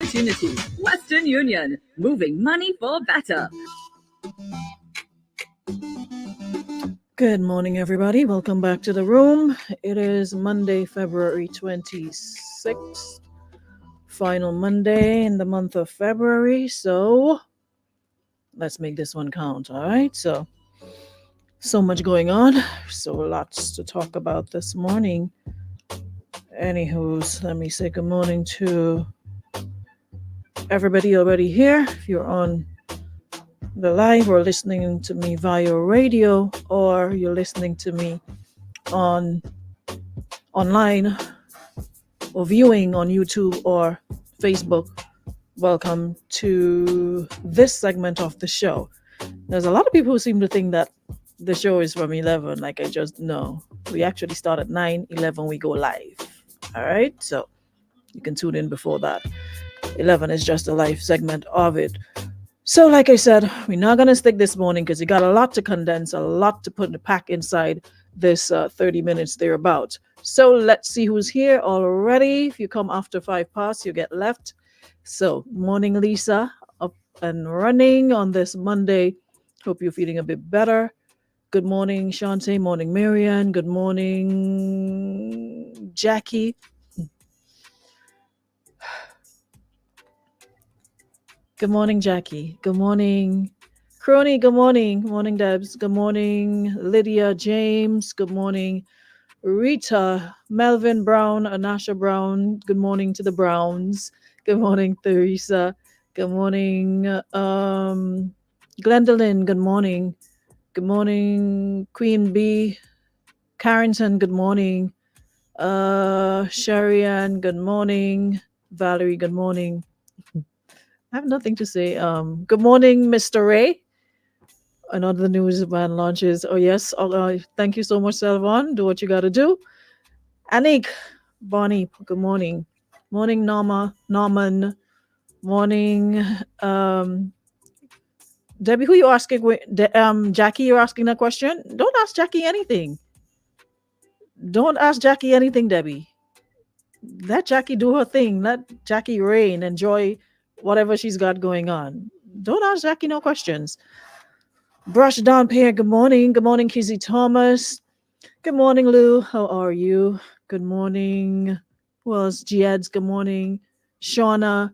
opportunity. Western Union, moving money for better. Good morning, everybody. Welcome back to the room. It is Monday, February 26th, final Monday in the month of February. So let's make this one count, all right? So much going on. So lots to talk about this morning. Anywho's, let me say good morning to everybody already here. If you're on the live or listening to me via radio, or you're listening to me online or viewing on YouTube or Facebook, welcome to this segment of the show. There's a lot of people who seem to think that the show is from 11, like I just know. We actually start at 9:11, we go live. All right, so you can tune in before that. 11 is just a live segment of it. So like I said, we're not going to stick this morning because you got a lot to condense, a lot to put in the pack inside this 30 minutes thereabouts. So let's see who's here already. If you come after 5 past, you get left. So morning, Lisa, up and running on this Monday. Hope you're feeling a bit better. Good morning, Shante. Morning, Marianne. Good morning, Jackie. Good morning, Jackie. Good morning, Crony. Good morning. Good morning, Debs. Good morning, Lydia James. Good morning, Rita, Melvin Brown, Anasha Brown. Good morning to the Browns. Good morning, Theresa. Good morning, Glendolyn. Good morning. Good morning, Queen B. Carrington. Good morning. Sharian. Good morning. Valerie. Good morning. I have nothing to say. Good morning, Mr. Ray. Another newsman launches. Oh, yes. Thank you so much, Selvon. Do what you got to do. Anik, Bonnie, good morning. Morning, Norman. Morning, Debbie, who you asking? Jackie, you're asking that question? Don't ask Jackie anything. Don't ask Jackie anything, Debbie. Let Jackie do her thing. Let Jackie reign. Enjoy whatever she's got going on. Don't ask Jackie no questions. Brush Down Pair, good morning. Good morning, Kizzy Thomas. Good morning, Lou. How are you? Good morning. Who else? Giads, good morning. Shauna.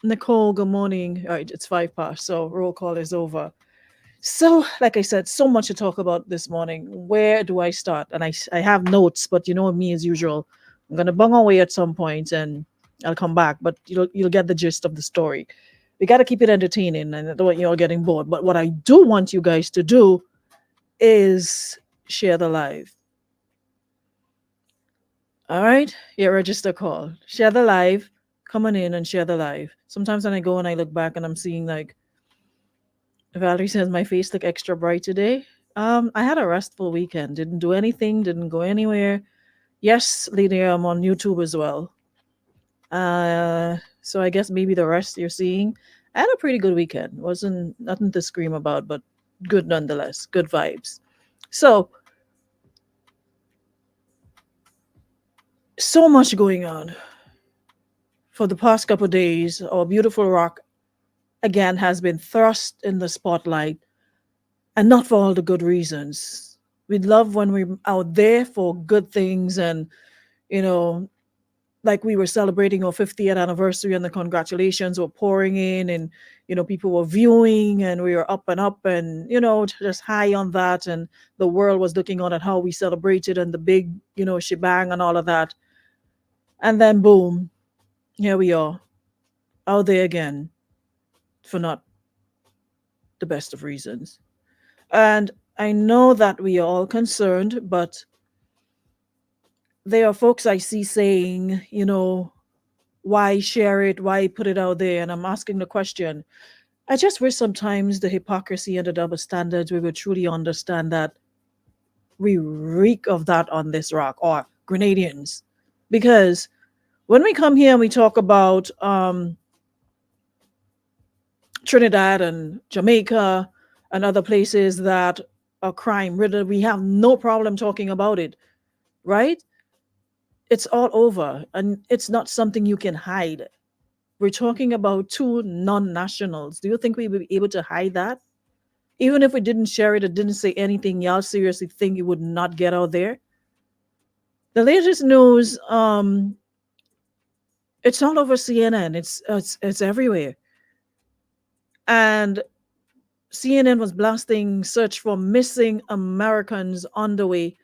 Nicole, good morning. All right, it's 5 past, so roll call is over. So, like I said, so much to talk about this morning. Where do I start? And I have notes, but you know me as usual. I'm gonna bung away at some point and I'll come back, but you'll get the gist of the story. We got to keep it entertaining, and I don't want you all getting bored. But what I do want you guys to do is share the live. All right? Yeah, register call. Share the live. Come on in and share the live. Sometimes when I go and I look back and I'm seeing like Valerie says my face look extra bright today. I had a restful weekend. Didn't do anything, didn't go anywhere. Yes, Lydia, I'm on YouTube as well. So I guess maybe the rest you're seeing. I had a pretty good weekend. Wasn't nothing to scream about, but good nonetheless. Good vibes. So much going on. For the past couple of days, our beautiful rock again has been thrust in the spotlight, and not for all the good reasons. We love when we're out there for good things, and you know, like we were celebrating our 50th anniversary and the congratulations were pouring in, and people were viewing and we were up and just high on that, and the world was looking on at how we celebrated and the big shebang and all of that. And then boom, here we are out there again for not the best of reasons. And I know that we are all concerned, but there are folks I see saying, why share it? Why put it out there? And I'm asking the question. I just wish sometimes the hypocrisy and the double standards, we would truly understand that we reek of that on this rock, or Grenadians. Because when we come here and we talk about Trinidad and Jamaica and other places that are crime ridden, we have no problem talking about it, right? It's all over, and it's not something you can hide. We're talking about two non-nationals. Do you think we would be able to hide that? Even if we didn't share it or didn't say anything, y'all seriously think it would not get out there? The latest news, it's all over CNN. It's everywhere. And CNN was blasting search for missing Americans on the way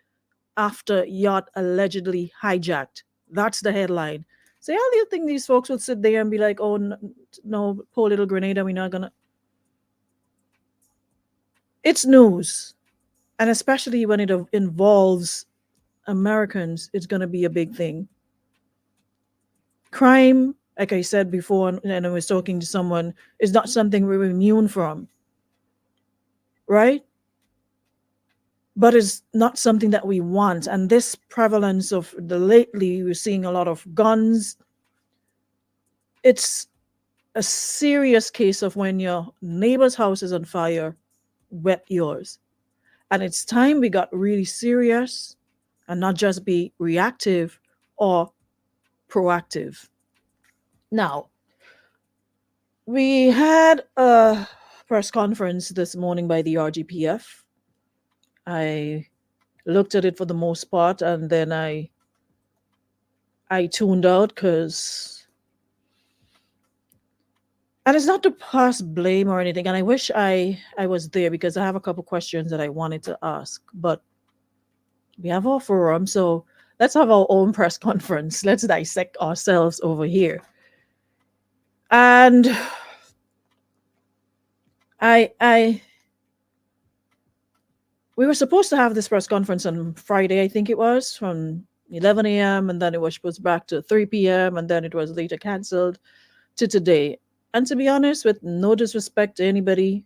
after yacht allegedly hijacked. That's the headline. So how do you think these folks would sit there and be like, "Oh no, poor little Grenada, we're not gonna." It's news, and especially when it involves Americans, it's gonna be a big thing. Crime, like I said before, and I was talking to someone, is not something we're immune from, right? But it's not something that we want. And this prevalence of the lately, we're seeing a lot of guns. It's a serious case of when your neighbor's house is on fire, wet yours. And it's time we got really serious and not just be reactive or proactive. Now, we had a press conference this morning by the RGPF. I looked at it for the most part, and then I tuned out because, and it's not to pass blame or anything. And I wish I was there because I have a couple questions that I wanted to ask, but we have our forum, so let's have our own press conference. Let's dissect ourselves over here. And I we were supposed to have this press conference on Friday, I think it was, from 11 a.m. and then it was pushed back to 3 p.m. and then it was later canceled to today. And to be honest, with no disrespect to anybody,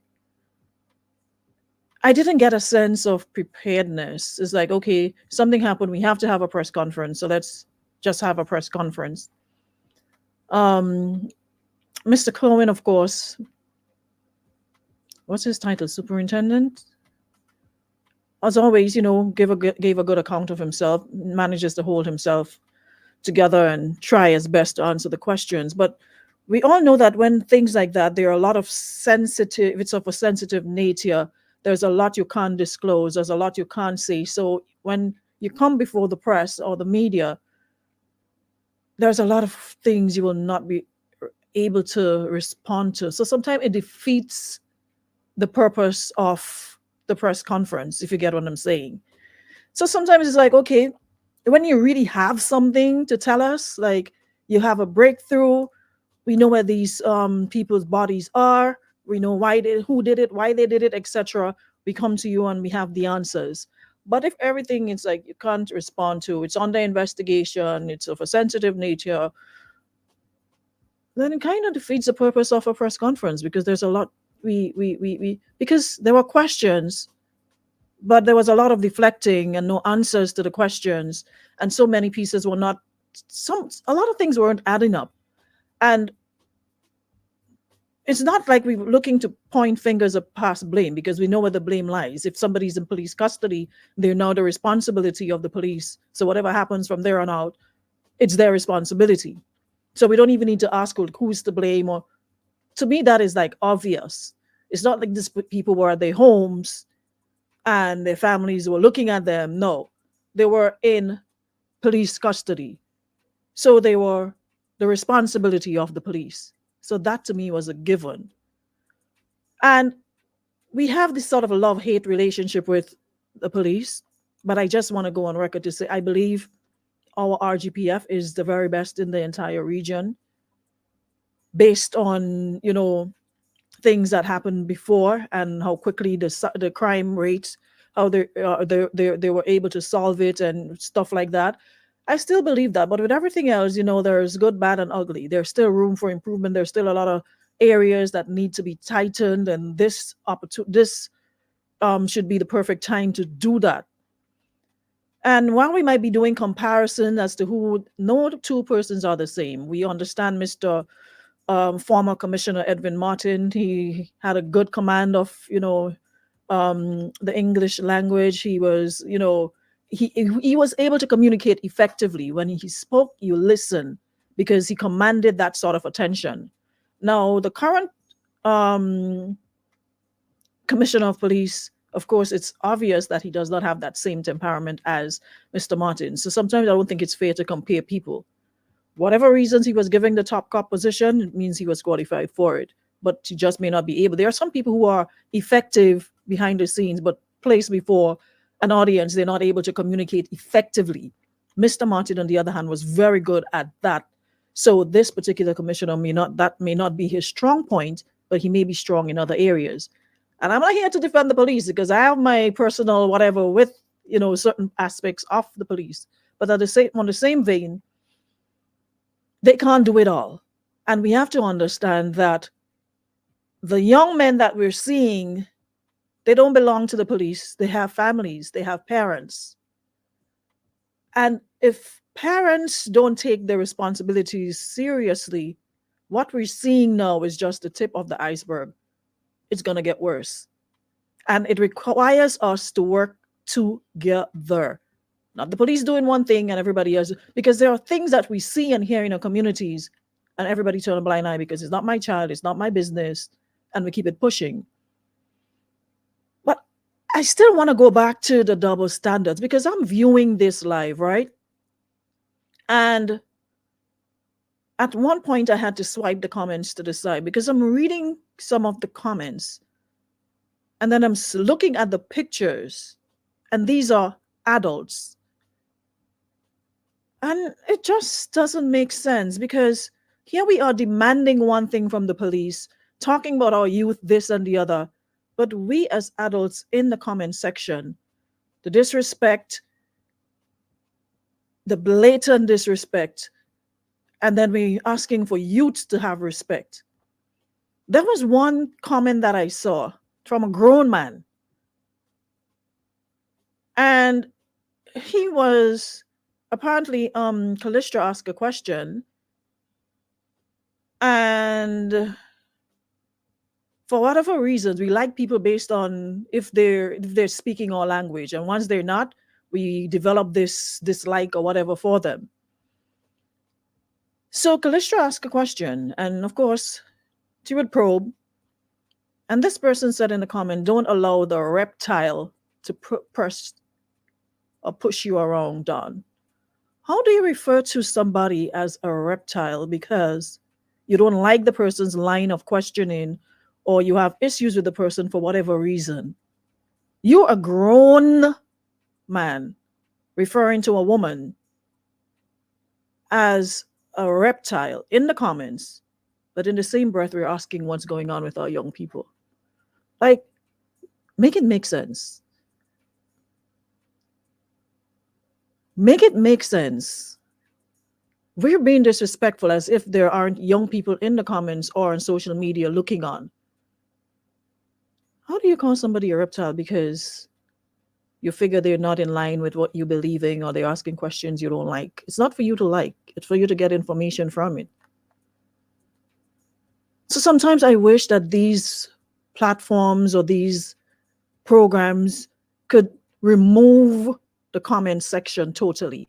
I didn't get a sense of preparedness. It's like, okay, something happened, we have to have a press conference, so let's just have a press conference. Mr. Cohen, of course, what's his title? Superintendent? As always, gave a good account of himself, manages to hold himself together and try his best to answer the questions. But we all know that when things like that, there are a lot of sensitive, it's of a sensitive nature. There's a lot you can't disclose. There's a lot you can't say. So when you come before the press or the media, there's a lot of things you will not be able to respond to. So sometimes it defeats the purpose of the press conference, if you get what I'm saying. So sometimes it's like, okay, when you really have something to tell us, like you have a breakthrough, we know where these people's bodies are, we know who did it, why they did it, etc. We come to you and we have the answers. But if everything is like you can't respond to, it's under investigation, it's of a sensitive nature, then it kind of defeats the purpose of a press conference, because there's a lot because there were questions, but there was a lot of deflecting and no answers to the questions, and so many pieces were not, a lot of things weren't adding up. And it's not like we were looking to point fingers or pass blame, because we know where the blame lies. If somebody's in police custody, they're now the responsibility of the police. So whatever happens from there on out, it's their responsibility. So we don't even need to ask who's to blame. Or to me, that is like obvious. It's not like these people were at their homes and their families were looking at them. No, they were in police custody. So they were the responsibility of the police. So that to me was a given. And we have this sort of a love-hate relationship with the police, but I just want to go on record to say I believe our RGPF is the very best in the entire region, based on, things that happened before and how quickly the crime rates, how they were able to solve it and stuff like that. I still believe that, but with everything else, there's good, bad, and ugly. There's still room for improvement. There's still a lot of areas that need to be tightened, and this should be the perfect time to do that. And while we might be doing comparison as to who, no two persons are the same. We understand Mr. Former Commissioner Edwin Martin. He had a good command of, the English language. He was, he was able to communicate effectively. When he spoke, you listen, because he commanded that sort of attention. Now, the current um, commissioner of police, of course, it's obvious that he does not have that same temperament as Mr. Martin. So sometimes I don't think it's fair to compare people. Whatever reasons he was giving the top cop position, it means he was qualified for it. But he just may not be able. There are some people who are effective behind the scenes, but placed before an audience, they're not able to communicate effectively. Mr. Martin, on the other hand, was very good at that. So this particular commissioner may not be his strong point, but he may be strong in other areas. And I'm not here to defend the police, because I have my personal whatever with certain aspects of the police. But on the same vein, they can't do it all. And we have to understand that the young men that we're seeing, they don't belong to the police. They have families, they have parents. And if parents don't take their responsibilities seriously, what we're seeing now is just the tip of the iceberg. It's going to get worse. And it requires us to work together. Not the police doing one thing and everybody else, because there are things that we see and hear in our communities, and everybody turn a blind eye because it's not my child, it's not my business, and we keep it pushing. But I still want to go back to the double standards, because I'm viewing this live, right? And at one point I had to swipe the comments to the side, because I'm reading some of the comments, and then I'm looking at the pictures, and these are adults. And it just doesn't make sense, because here we are demanding one thing from the police, talking about our youth, this and the other. But we as adults in the comment section, the disrespect, the blatant disrespect, and then we asking for youth to have respect. There was one comment that I saw from a grown man. And he was apparently, Callistra asked a question, and for whatever reasons, we like people based on if they're speaking our language, and once they're not, we develop this dislike or whatever for them. So Callistra asked a question, and of course, she would probe. And this person said in the comment, "Don't allow the reptile to press or push you around, Don." How do you refer to somebody as a reptile because you don't like the person's line of questioning, or you have issues with the person for whatever reason? You're a grown man referring to a woman as a reptile in the comments, but in the same breath, we're asking what's going on with our young people. Like, make it make sense. Make it make sense. We're being disrespectful as if there aren't young people in the comments or on social media looking on. How do you call somebody a reptile because you figure they're not in line with what you believe in, or they're asking questions you don't like? It's not for you to like, it's for you to get information from it. So sometimes I wish that these platforms or these programs could remove the comment section totally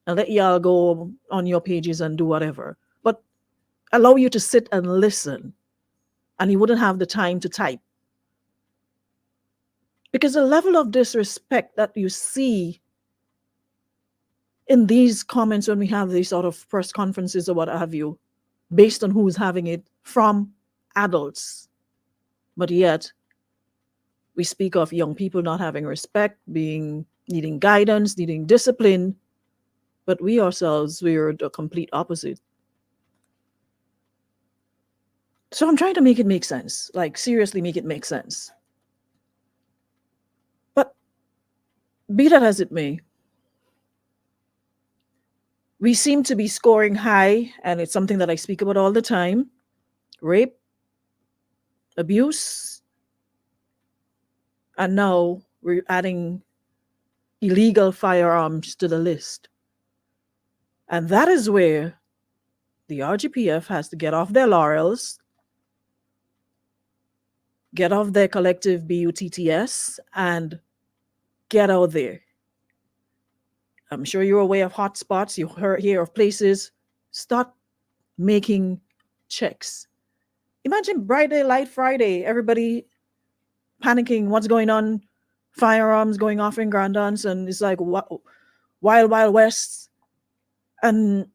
and let y'all go on your pages and do whatever, but allow you to sit and listen, and you wouldn't have the time to type. Because the level of disrespect that you see in these comments when we have these sort of press conferences or what have you, based on who's having it from adults, but yet we speak of young people not having respect, needing guidance, needing discipline, but we ourselves, we're the complete opposite. So I'm trying to make it make sense, like seriously make it make sense. But be that as it may, we seem to be scoring high, and it's something that I speak about all the time: rape, abuse, and now we're adding illegal firearms to the list. And that is where the RGPF has to get off their laurels, get off their collective BUTTS, and get out there I'm sure you're aware of hotspots. You hear of places. Start making checks. Imagine bright daylight Friday, everybody panicking, what's going on? Firearms going off in Grandance, and it's like wild, wild west, and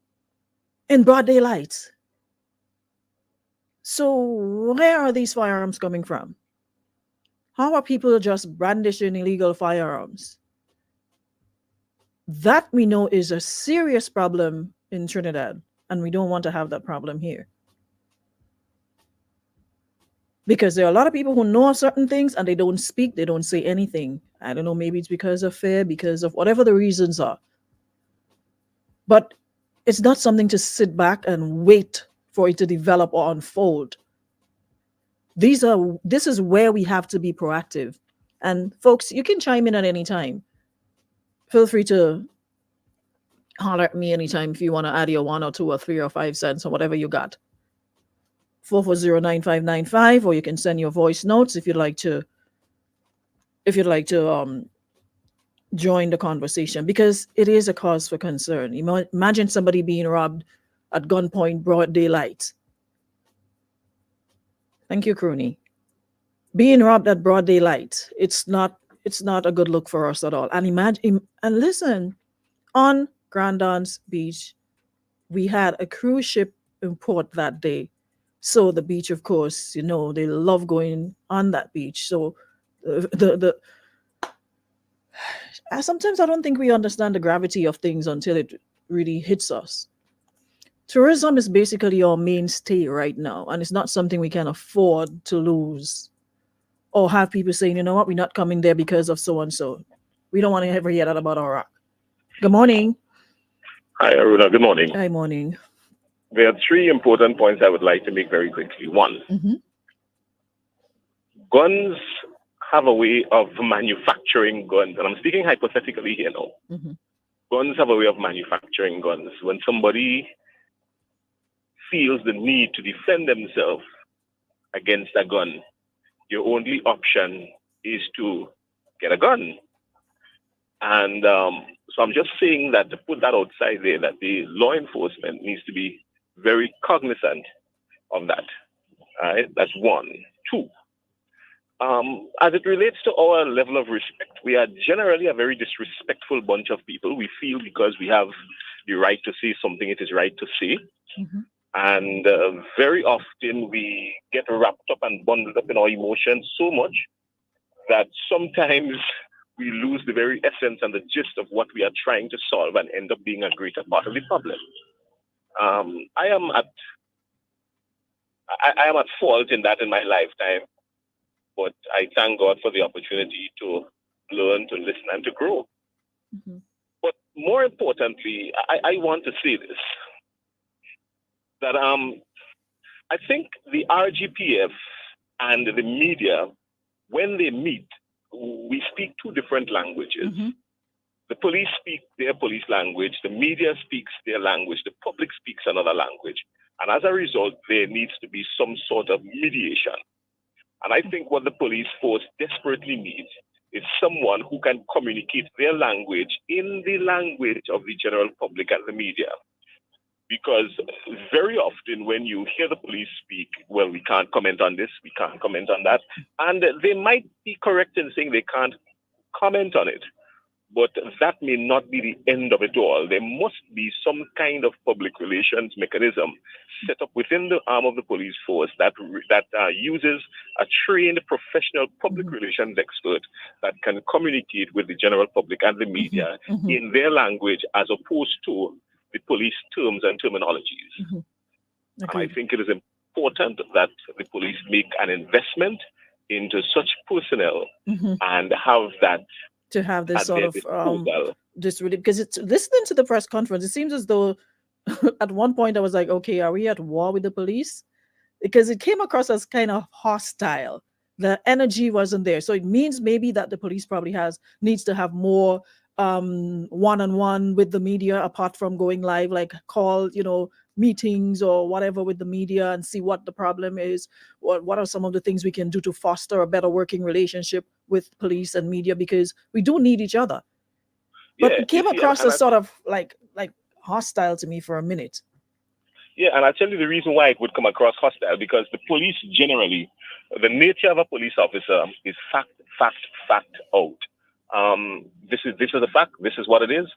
in broad daylight. So where are these firearms coming from? How are people just brandishing illegal firearms? That we know is a serious problem in Trinidad, and we don't want to have that problem here. Because there are a lot of people who know certain things and they don't speak, they don't say anything. I don't know, maybe it's because of fear, because of whatever the reasons are. But it's not something to sit back and wait for it to develop or unfold. This is where we have to be proactive. And folks, you can chime in at any time. Feel free to holler at me anytime if you want to add your 1 or 2 or 3 or 5 cents or whatever you got. 440-9595, or you can send your voice notes if you'd like to join the conversation, because it is a cause for concern. Imagine somebody being robbed at gunpoint, broad daylight. Thank you, Crooney. Being robbed at broad daylight, it's not a good look for us at all. And imagine, and listen, on Grandance Beach, we had a cruise ship in port that day. So the beach, of course, they love going on that beach. So sometimes I don't think we understand the gravity of things until it really hits us. Tourism is basically our mainstay right now, and it's not something we can afford to lose or have people saying, you know what, we're not coming there because of so and so. We don't want to ever hear that about our rock. Good morning. Hi, Aruna. Good morning. Hi, morning. There are 3 important points I would like to make very quickly. One, guns have a way of manufacturing guns, and I'm speaking hypothetically here now. Guns have a way of manufacturing guns. When somebody feels the need to defend themselves against a gun, your only option is to get a gun. And so I'm just saying that, to put that outside there, that the law enforcement needs to be very cognizant of that. All right? That's 1. 2, as it relates to our level of respect, we are generally a very disrespectful bunch of people. We feel because we have the right to say something, it is right to say. And very often we get wrapped up and bundled up in our emotions so much that sometimes we lose the very essence and the gist of what we are trying to solve and end up being a greater part of the problem. I am at fault in that in my lifetime, but I thank God for the opportunity to learn, to listen, and to grow. But more importantly, I want to say this, that I think the RGPF and the media, when they meet, we speak 2 different languages. The police speak their police language, the media speaks their language, the public speaks another language. And as a result, there needs to be some sort of mediation. And I think what the police force desperately needs is someone who can communicate their language in the language of the general public and the media. Because very often when you hear the police speak, well, we can't comment on this, we can't comment on that. And they might be correct in saying they can't comment on it. But that may not be the end of it all. There must be some kind of public relations mechanism set up within the arm of the police force that uses a trained professional public relations expert that can communicate with the general public and the media in their language, as opposed to the police terms and terminologies. And I think it is important that the police make an investment into such personnel and have that. To have this sort of this really, because it's listening to the press conference, it seems as though at one point I was like, okay, are we at war with the police? Because it came across as kind of hostile. The energy wasn't there. So it means maybe that the police probably needs to have more one-on-one with the media, apart from going live, like call, meetings or whatever with the media and see what the problem is. What are some of the things we can do to foster a better working relationship with police and media, because we do need each other. But Yeah, it you came see, and, across and as sort of like hostile to me for a minute. yeah, and I'll tell you the reason why it would come across hostile, because the police generally, the nature of a police officer is fact out. This is a fact. This is what it is,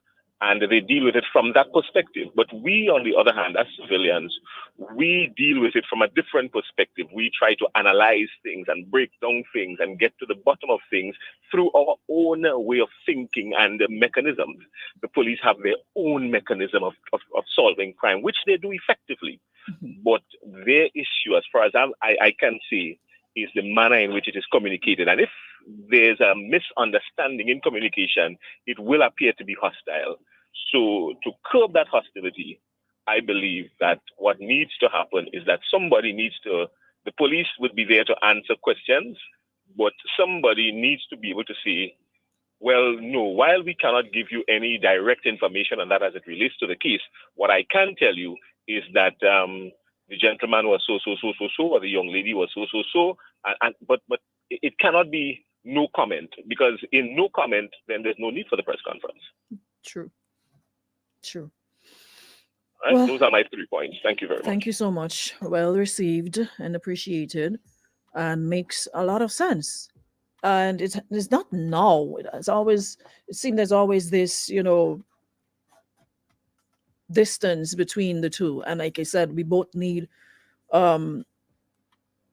and they deal with it from that perspective. But we, on the other hand, as civilians, we deal with it from a different perspective. We try to analyze things and break down things and get to the bottom of things through our own way of thinking and mechanisms. The police have their own mechanism of solving crime, which they do effectively. Mhm. But their issue, as far as I can see, is the manner in which it is communicated. And if there's a misunderstanding in communication, it will appear to be hostile. So to curb that hostility, I believe that what needs to happen is that the police would be there to answer questions, but somebody needs to be able to say, well, no, while we cannot give you any direct information on that as it relates to the case, what I can tell you is that the gentleman was so, or the young lady was so, but it cannot be no comment, because in no comment, then there's no need for the press conference. True. True. Right? Well, Those are my 3 points. Thank you very much. thank you so much. Well received and appreciated, and makes a lot of sense. And it's not now. It seems there's always this, distance between the two. And like I said, um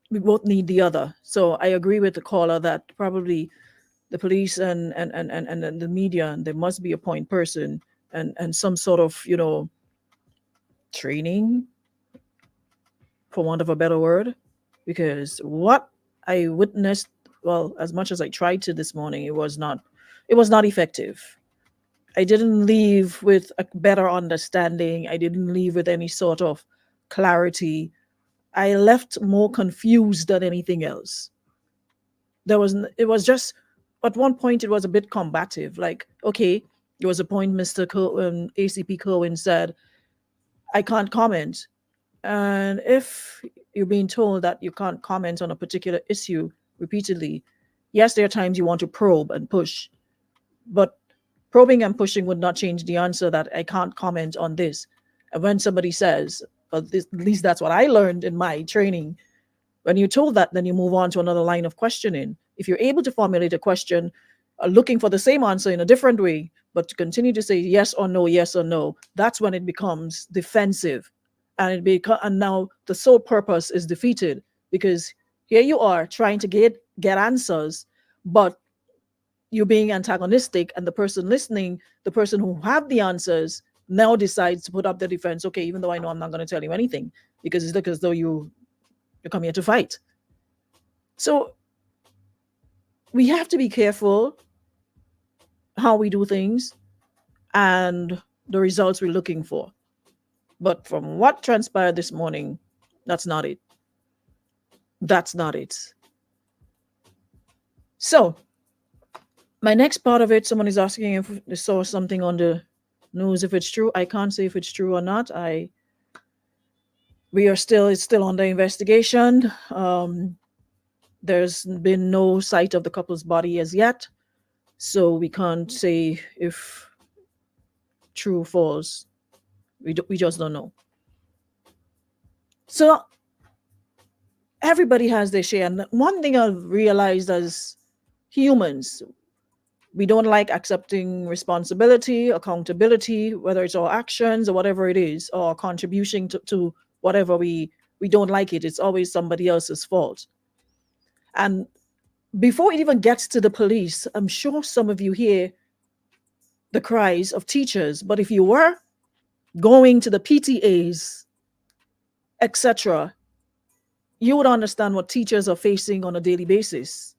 we both need the other. So I agree with the caller that probably the police and the media, there must be a point person and some sort of, training, for want of a better word, because what I witnessed, well, as much as I tried to this morning, it was not effective. I didn't leave with a better understanding. I didn't leave with any sort of clarity. I left more confused than anything else. It was just, at one point it was a bit combative. Like, okay, there was a point ACP Cohen said, I can't comment. And if you're being told that you can't comment on a particular issue repeatedly, yes, there are times you want to probe and push, but probing and pushing would not change the answer that I can't comment on this. And when somebody says, at least that's what I learned in my training, when you're told that, then you move on to another line of questioning. If you're able to formulate a question, looking for the same answer in a different way, but to continue to say yes or no, that's when it becomes defensive, and now the sole purpose is defeated, because here you are trying to get answers, but you're being antagonistic, and the person listening, the person who have the answers, now decides to put up the defense. Okay, even though I know I'm not going to tell you anything, because it's like as though you come here to fight. So we have to be careful how we do things and the results we're looking for. But from what transpired this morning, that's not it. That's not it. So my next part of it, someone is asking if they saw something on the news, if it's true. I can't say if it's true or not. It's still under investigation. There's been no sight of the couple's body as yet, so we can't say if true or false. We just don't know. So everybody has their share. And one thing I've realized as humans, we don't like accepting responsibility, accountability, whether it's our actions or whatever it is, or contribution to whatever we don't like it. It's always somebody else's fault. And before it even gets to the police, I'm sure some of you hear the cries of teachers. But if you were going to the PTAs, etc., you would understand what teachers are facing on a daily basis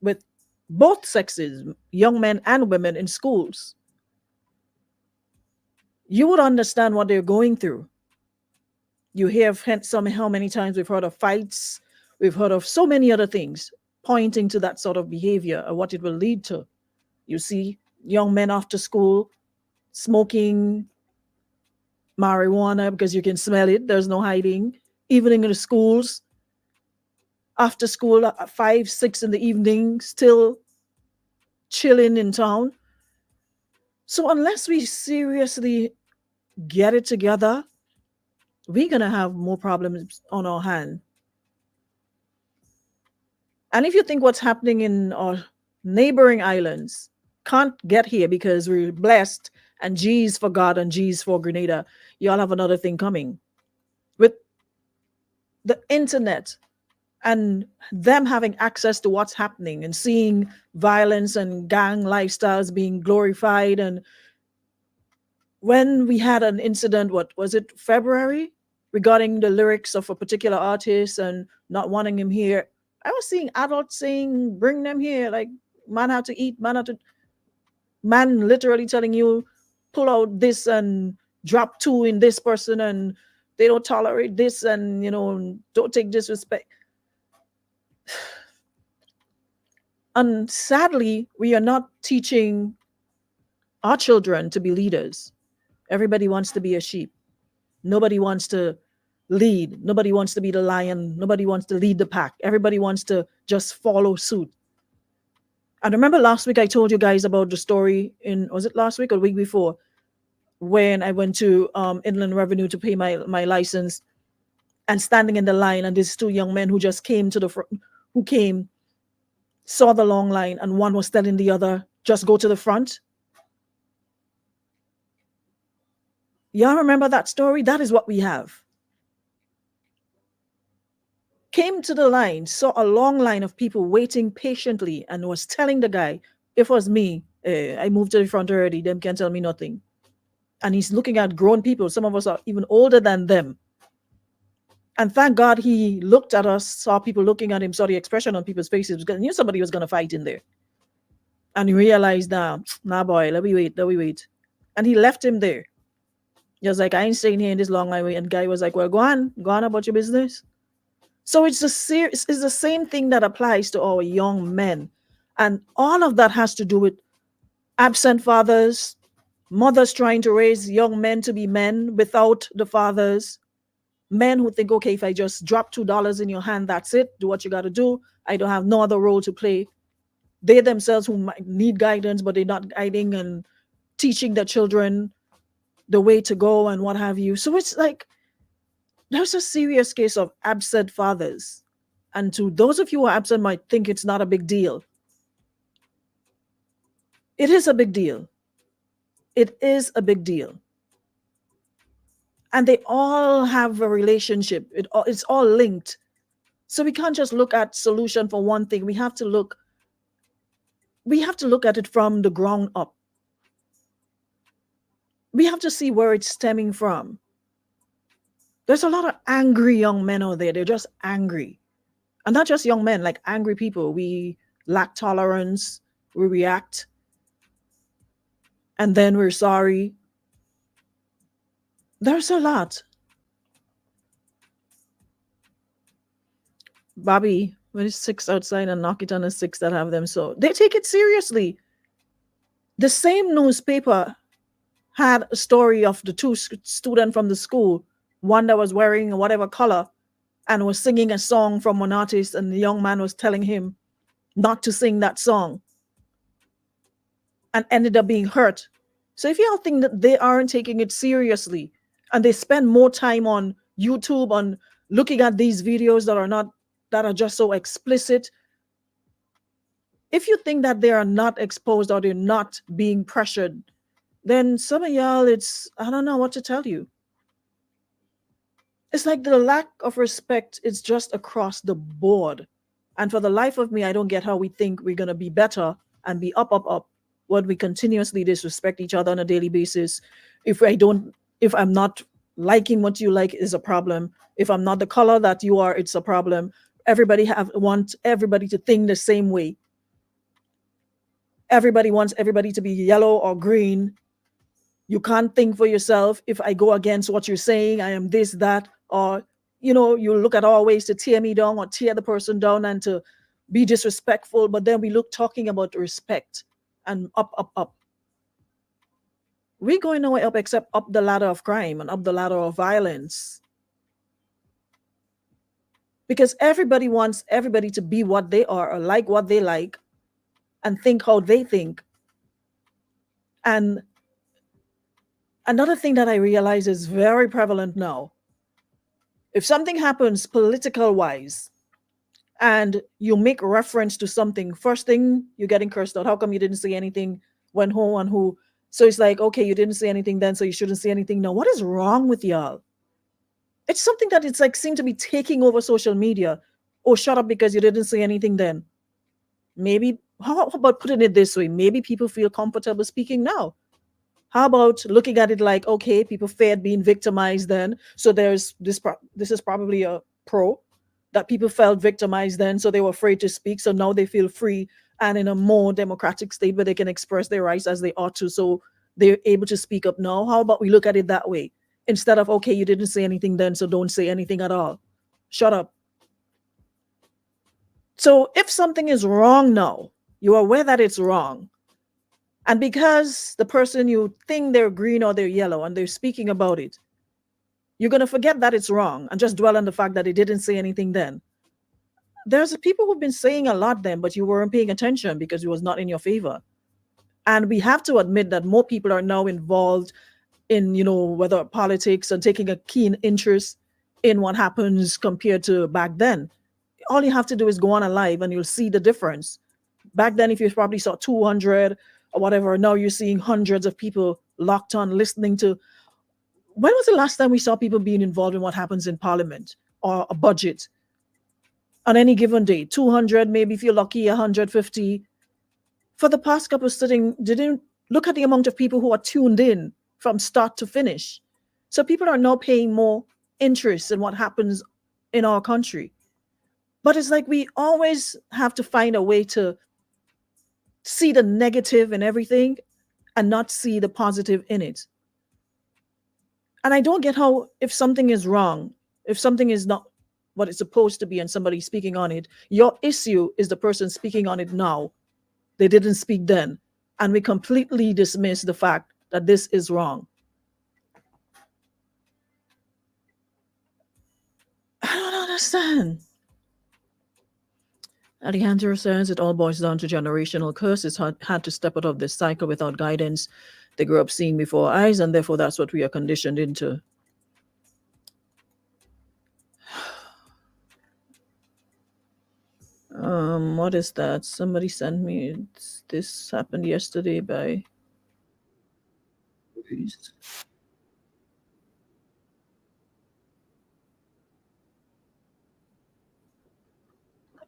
with both sexes, young men and women in schools. You would understand what they're going through. You hear of how many times we've heard of fights, we've heard of so many other things pointing to that sort of behavior and what it will lead to. You see young men after school smoking marijuana because you can smell it. There's no hiding. Even in the schools, after school at 5, 6 in the evening, still chilling in town. So unless we seriously get it together, we're going to have more problems on our hand. And if you think what's happening in our neighboring islands can't get here because we're blessed and G's for God and G's for Grenada, y'all have another thing coming. With the internet and them having access to what's happening and seeing violence and gang lifestyles being glorified. And when we had an incident, what was it, February, regarding the lyrics of a particular artist and not wanting him here, I was seeing adults saying, bring them here, like, man have to eat, man literally telling you, pull out this and drop two in this person, and they don't tolerate this, and don't take disrespect. And sadly, we are not teaching our children to be leaders. Everybody wants to be a sheep. Nobody wants to lead. Nobody wants to be the lion. Nobody wants to lead the pack. Everybody wants to just follow suit. And remember last week I told you guys about the story was it last week or the week before, when I went to Inland Revenue to pay my license, and standing in the line, and these two young men who just came to the front, saw the long line, and one was telling the other, just go to the front. Y'all remember that story? That is what we have. Came to the line, saw a long line of people waiting patiently, and was telling the guy, if it was me, I moved to the front already, them can't tell me nothing. And he's looking at grown people. Some of us are even older than them. And thank God he looked at us, saw people looking at him, saw the expression on people's faces, because he knew somebody was going to fight in there. And he realized, nah boy, let me wait. And he left him there. He was like, I ain't staying here in this long highway. And guy was like, well, go on about your business. So it's the same thing that applies to our young men. And all of that has to do with absent fathers, mothers trying to raise young men to be men without the fathers, men who think, okay, if I just drop $2 in your hand, that's it. Do what you got to do. I don't have no other role to play. They themselves who might need guidance, but they're not guiding and teaching their children the way to go and what have you. So it's like, there's a serious case of absent fathers. And to those of you who are absent might think it's not a big deal. It is a big deal. It is a big deal. And they all have a relationship. It's all linked. So we can't just look at solution for one thing. We have to look at it from the ground up. We have to see where it's stemming from. There's a lot of angry young men out there. They're just angry. And not just young men, like angry people. We lack tolerance. We react. And then we're sorry. There's a lot. Bobby, when it's 6 outside and knock it on the 6 that have them. So they take it seriously. The same newspaper had a story of the two students from the school, one that was wearing whatever color and was singing a song from an artist, and the young man was telling him not to sing that song and ended up being hurt. So if y'all think that they aren't taking it seriously and they spend more time on YouTube on looking at these videos that are just so explicit, if you think that they are not exposed or they're not being pressured, then some of y'all, I don't know what to tell you. It's like the lack of respect is just across the board. And for the life of me, I don't get how we think we're going to be better and be up when we continuously disrespect each other on a daily basis. If I'm not liking what you like, is a problem. If I'm not the color that you are, it's a problem. Everybody want everybody to think the same way. Everybody wants everybody to be yellow or green. You can't think for yourself. If I go against what you're saying, I am this, that, or, you look at all ways to tear me down or tear the person down and to be disrespectful. But then we look talking about respect and up. We're going nowhere up except up the ladder of crime and up the ladder of violence. Because everybody wants everybody to be what they are or like what they like and think how they think. And Another thing that I realize is very prevalent now. If something happens political wise and you make reference to something, first thing you're getting cursed out. How come you didn't say anything when who and who? So it's like, okay, you didn't say anything then, so you shouldn't say anything now. What is wrong with y'all? It's something that it's like seem to be taking over social media. Oh, shut up because you didn't say anything then. Maybe how about putting it this way? Maybe people feel comfortable speaking now. How about looking at it like, okay, people feared being victimized then, so there's this. This is probably a pro that people felt victimized then, so they were afraid to speak. So now they feel free and in a more democratic state where they can express their rights as they ought to. So they're able to speak up now. How about we look at it that way instead of, okay, you didn't say anything then, so don't say anything at all. Shut up. So if something is wrong now, you're aware that it's wrong. And because the person you think they're green or they're yellow and they're speaking about it, you're going to forget that it's wrong and just dwell on the fact that they didn't say anything then. There's people who've been saying a lot then, but you weren't paying attention because it was not in your favor. And we have to admit that more people are now involved in, whether politics and taking a keen interest in what happens compared to back then. All you have to do is go on a live and you'll see the difference. Back then, if you probably saw 200 or whatever, now you're seeing hundreds of people locked on listening to. When was the last time we saw people being involved in what happens in Parliament or a budget on any given day? 200, maybe if you're lucky, 150. For the past couple of sitting, didn't look at the amount of people who are tuned in from start to finish. So people are now paying more interest in what happens in our country. But it's like we always have to find a way to see the negative in everything and not see the positive in it. And I don't get how, if something is wrong, if something is not what it's supposed to be and somebody's speaking on it, your issue is the person speaking on it now. They didn't speak then. And we completely dismiss the fact that this is wrong. I don't understand. Alejandro says it all boils down to generational curses. Had to step out of this cycle without guidance. They grew up seeing before eyes, and therefore that's what we are conditioned into. What is that? Somebody sent me this happened yesterday by. Look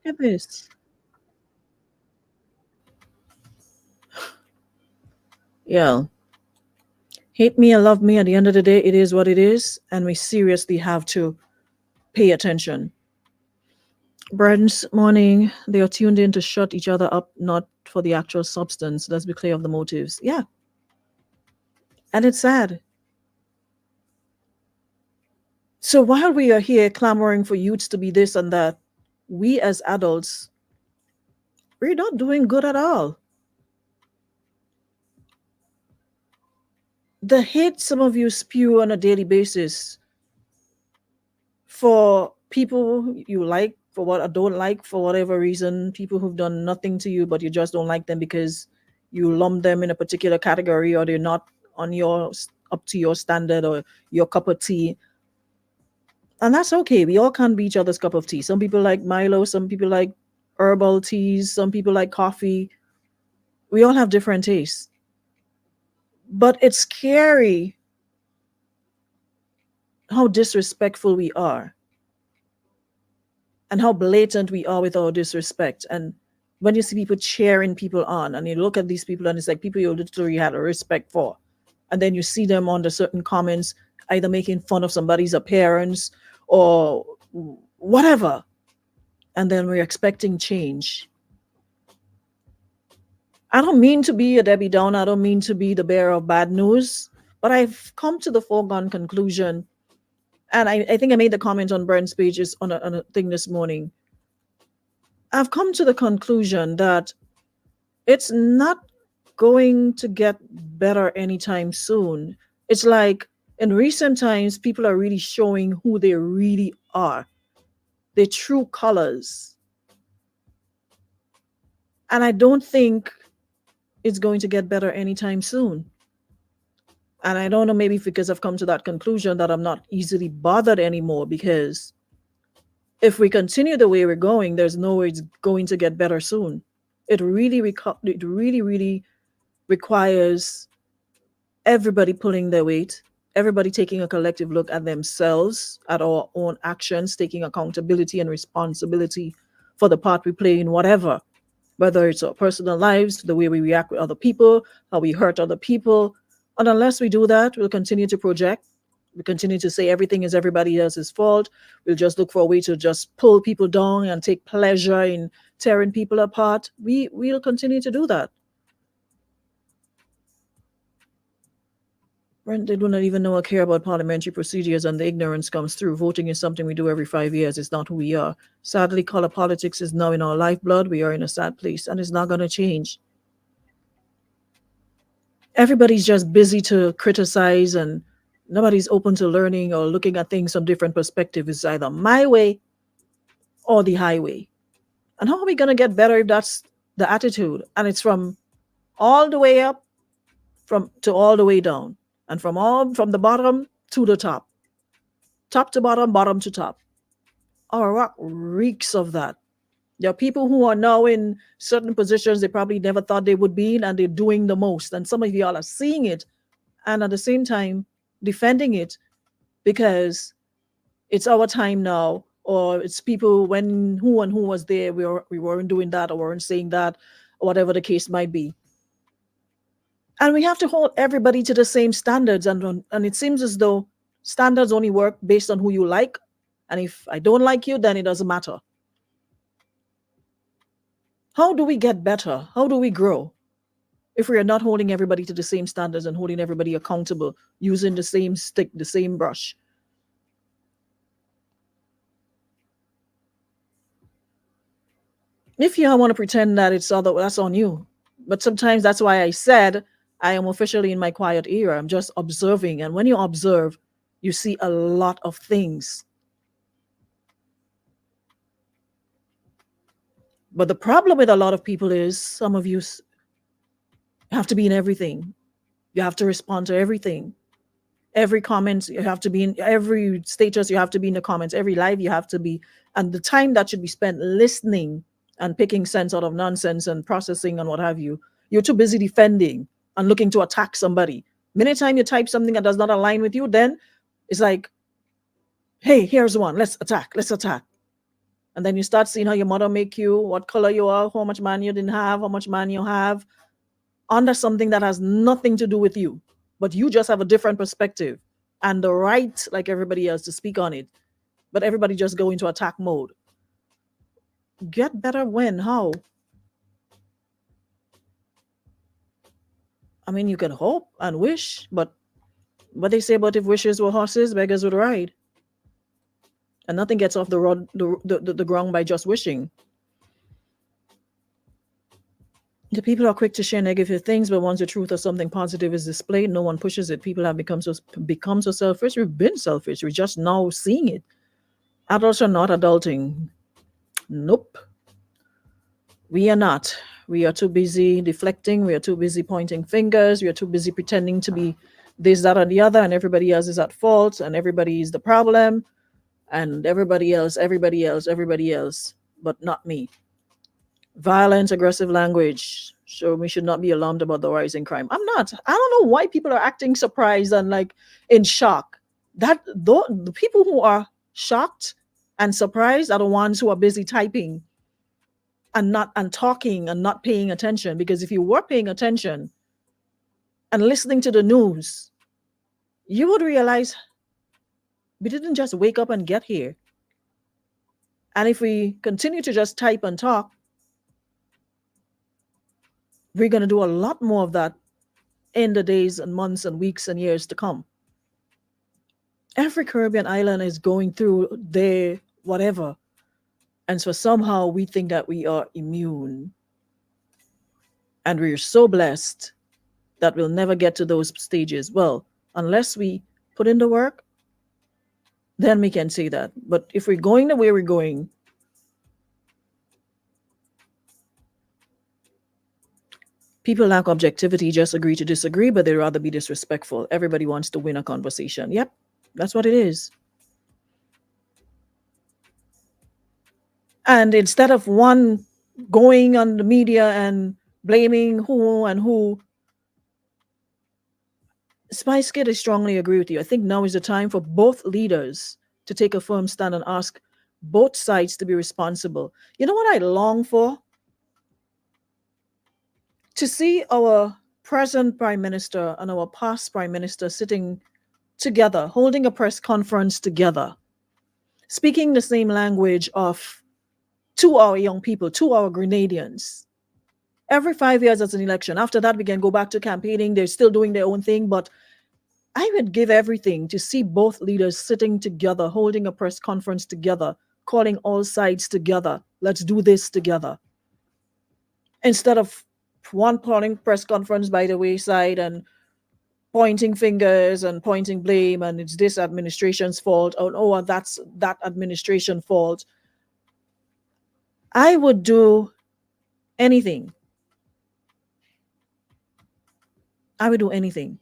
at this. Yeah. Hate me or love me, at the end of the day, it is what it is, and we seriously have to pay attention. Brand's morning, they are tuned in to shut each other up, not for the actual substance. Let's be clear of the motives. Yeah. And it's sad. So while we are here clamoring for youths to be this and that, we as adults, we're not doing good at all. The hate some of you spew on a daily basis for people you like, for what I don't like, for whatever reason, people who've done nothing to you, but you just don't like them because you lump them in a particular category or they're not on up to your standard or your cup of tea. And that's okay. We all can't be each other's cup of tea. Some people like Milo, some people like herbal teas, some people like coffee. We all have different tastes. But it's scary how disrespectful we are and how blatant we are with our disrespect. And when you see people cheering people on and you look at these people and it's like people you literally had a respect for, and then you see them under certain comments either making fun of somebody's appearance or whatever, and then we're expecting change. I don't mean to be a Debbie Downer. I don't mean to be the bearer of bad news, but I've come to the foregone conclusion, and I think I made the comment on Brent's pages on a thing this morning. I've come to the conclusion that it's not going to get better anytime soon. It's like in recent times, people are really showing who they really are, their true colors. And I don't think it's going to get better anytime soon. And I don't know, maybe because I've come to that conclusion that I'm not easily bothered anymore, because if we continue the way we're going, there's no way it's going to get better soon. It really, really requires everybody pulling their weight, everybody taking a collective look at themselves, at our own actions, taking accountability and responsibility for the part we play in whatever, whether it's our personal lives, the way we react with other people, how we hurt other people. And unless we do that, we'll continue to project. We continue to say everything is everybody else's fault. We'll just look for a way to just pull people down and take pleasure in tearing people apart. We'll continue to do that. They do not even know or care about parliamentary procedures, and the ignorance comes through. Voting is something we do every 5 years. It's not who we are. Sadly, color politics is now in our lifeblood. We are in a sad place, and it's not going to change. Everybody's just busy to criticize, and nobody's open to learning or looking at things from different perspectives. It's either my way or the highway. And how are we going to get better if that's the attitude? And it's from all the way up to all the way down. And from the bottom to the top to bottom, bottom to top. Our rock reeks of that. There are people who are now in certain positions they probably never thought they would be in, and they're doing the most. And some of y'all are seeing it, and at the same time defending it, because it's our time now, or it's people who was there, we weren't doing that, or weren't saying that, or whatever the case might be. And we have to hold everybody to the same standards. And it seems as though standards only work based on who you like. And if I don't like you, then it doesn't matter. How do we get better? How do we grow if we are not holding everybody to the same standards and holding everybody accountable, using the same stick, the same brush? If you want to pretend that it's other, that's on you. But sometimes that's why I said I am officially in my quiet era. I'm just observing. And when you observe, you see a lot of things. But the problem with a lot of people is some of you have to be in everything. You have to respond to everything. Every comment, you have to be in. Every status, you have to be in the comments. Every live, you have to be. And the time that should be spent listening and picking sense out of nonsense and processing and what have you, you're too busy defending and looking to attack somebody. Many times you type something that does not align with you, then it's like, hey, here's one. Let's attack. And then you start seeing how your mother make you, what color you are, how much man you didn't have, how much man you have, under something that has nothing to do with you. But you just have a different perspective and the right, like everybody else, to speak on it. But everybody just go into attack mode. Get better when? How? I mean, you can hope and wish, but what they say about if wishes were horses, beggars would ride. And nothing gets off the ground by just wishing. The people are quick to share negative things, but once the truth or something positive is displayed, no one pushes it. People have become so selfish. We've been selfish. We're just now seeing it. Adults are not adulting. Nope. We are not. We are too busy deflecting. We are too busy pointing fingers. We are too busy pretending to be this, that, or the other, and everybody else is at fault, and everybody is the problem, and everybody else, but not me. Violent, aggressive language. So we should not be alarmed about the rising crime. I'm not. I don't know why people are acting surprised and like in shock. The people who are shocked and surprised are the ones who are busy typing and talking and not paying attention. Because if you were paying attention and listening to the news, you would realize we didn't just wake up and get here. And if we continue to just type and talk, we're going to do a lot more of that in the days and months and weeks and years to come. Every Caribbean island is going through their whatever. And so somehow we think that we are immune. And we're so blessed that we'll never get to those stages. Well, unless we put in the work, then we can say that. But if we're going the way we're going, People lack objectivity, just agree to disagree, but they'd rather be disrespectful. Everybody wants to win a conversation. Yep, that's what it is. And instead of one going on the media and blaming who and who, Spice Kid, I strongly agree with you. I think now is the time for both leaders to take a firm stand and ask both sides to be responsible. You know what I long for? To see our present Prime Minister and our past Prime Minister sitting together, holding a press conference together, speaking the same language to our young people, to our Grenadians. Every 5 years as an election. After that, we can go back to campaigning. They're still doing their own thing, but I would give everything to see both leaders sitting together, holding a press conference together, calling all sides together. Let's do this together. Instead of one calling press conference by the wayside and pointing fingers and pointing blame, and it's this administration's fault, or oh, that's that administration fault. I would do anything. I would do anything.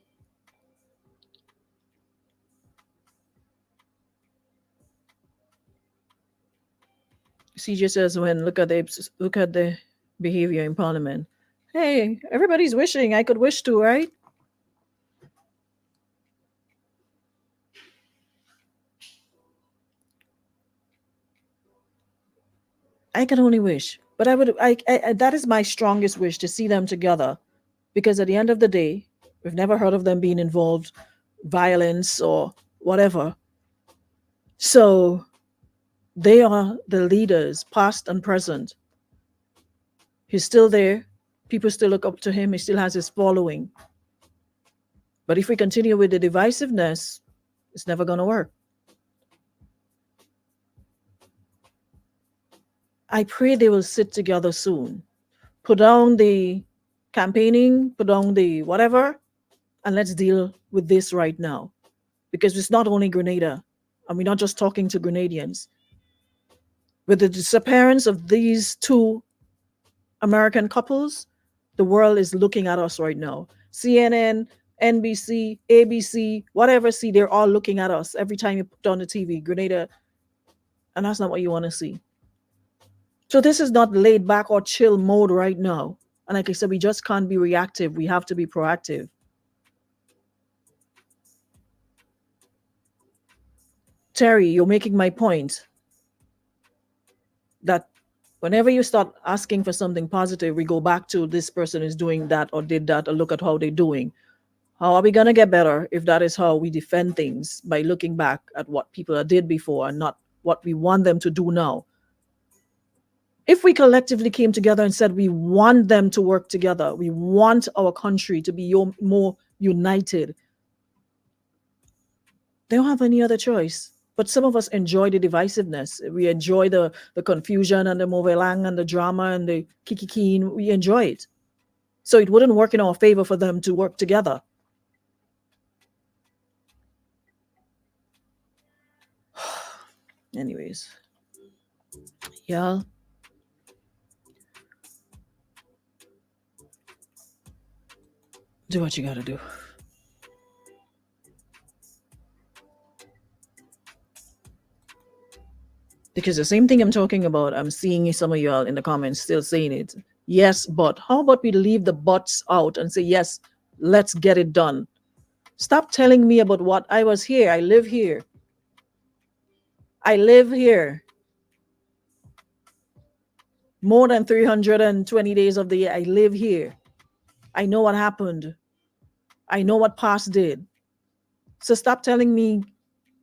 CJ says, when look at the behavior in Parliament. Hey, everybody's wishing. I could wish too, right? I can only wish, but that is my strongest wish, to see them together, because at the end of the day, we've never heard of them being involved, violence or whatever. So they are the leaders, past and present. He's still there. People still look up to him. He still has his following. But if we continue with the divisiveness, it's never going to work. I pray they will sit together soon. Put down the campaigning, put down the whatever, and let's deal with this right now. Because it's not only Grenada, and we're not just talking to Grenadians. With the disappearance of these two American couples, the world is looking at us right now. CNN, NBC, ABC, whatever, see, they're all looking at us every time you put on the TV, Grenada, and that's not what you want to see. So this is not laid back or chill mode right now. And like I said, we just can't be reactive. We have to be proactive. Terry, you're making my point that whenever you start asking for something positive, we go back to this person is doing that or did that, or look at how they're doing. How are we going to get better if that is how we defend things, by looking back at what people did before and not what we want them to do now? If we collectively came together and said we want them to work together, we want our country to be more united, they don't have any other choice. But some of us enjoy the divisiveness. We enjoy the confusion and the movelang and the drama and the kikikeen. We enjoy it. So it wouldn't work in our favor for them to work together. Anyways, y'all. Do what you gotta do. Because the same thing I'm talking about, I'm seeing some of y'all in the comments still saying it. Yes, but how about we leave the buts out and say, yes, let's get it done. Stop telling me about what I was here. I live here. I live here. More than 320 days of the year, I live here. I know what happened. I know what past did. So stop telling me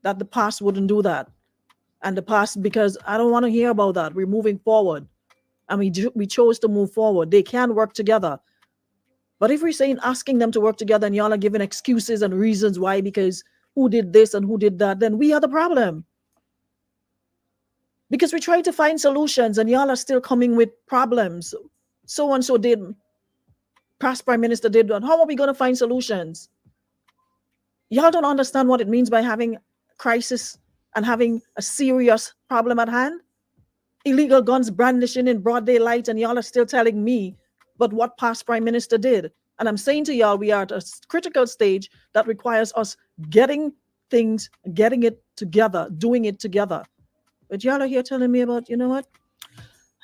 that the past wouldn't do that. And the past, because I don't want to hear about that. We're moving forward. And we chose to move forward. They can work together. But if we're saying, asking them to work together, and y'all are giving excuses and reasons why, because who did this and who did that, then we are the problem. Because we try to find solutions and y'all are still coming with problems. So-and-so did, past prime minister did. How are we going to find solutions? Y'all don't understand what it means by having crisis and having a serious problem at hand. Illegal guns brandishing in broad daylight, and y'all are still telling me but what past prime minister did. And I'm saying to y'all, we are at a critical stage that requires us getting it together, doing it together. But y'all are here telling me about, you know what?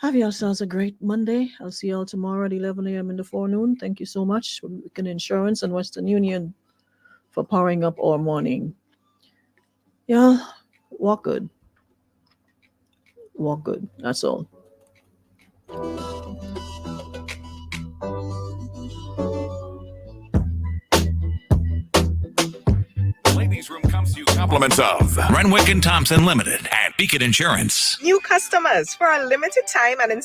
Have yourselves a great Monday. I'll see y'all tomorrow at 11 a.m. in the forenoon. Thank you so much, Weekend Insurance and Western Union, for powering up our morning. Y'all, walk good. Walk good. That's all. Ladies Room comes to you compliments of Renwick and Thompson Limited and Beacon Insurance. New customers for a limited time and in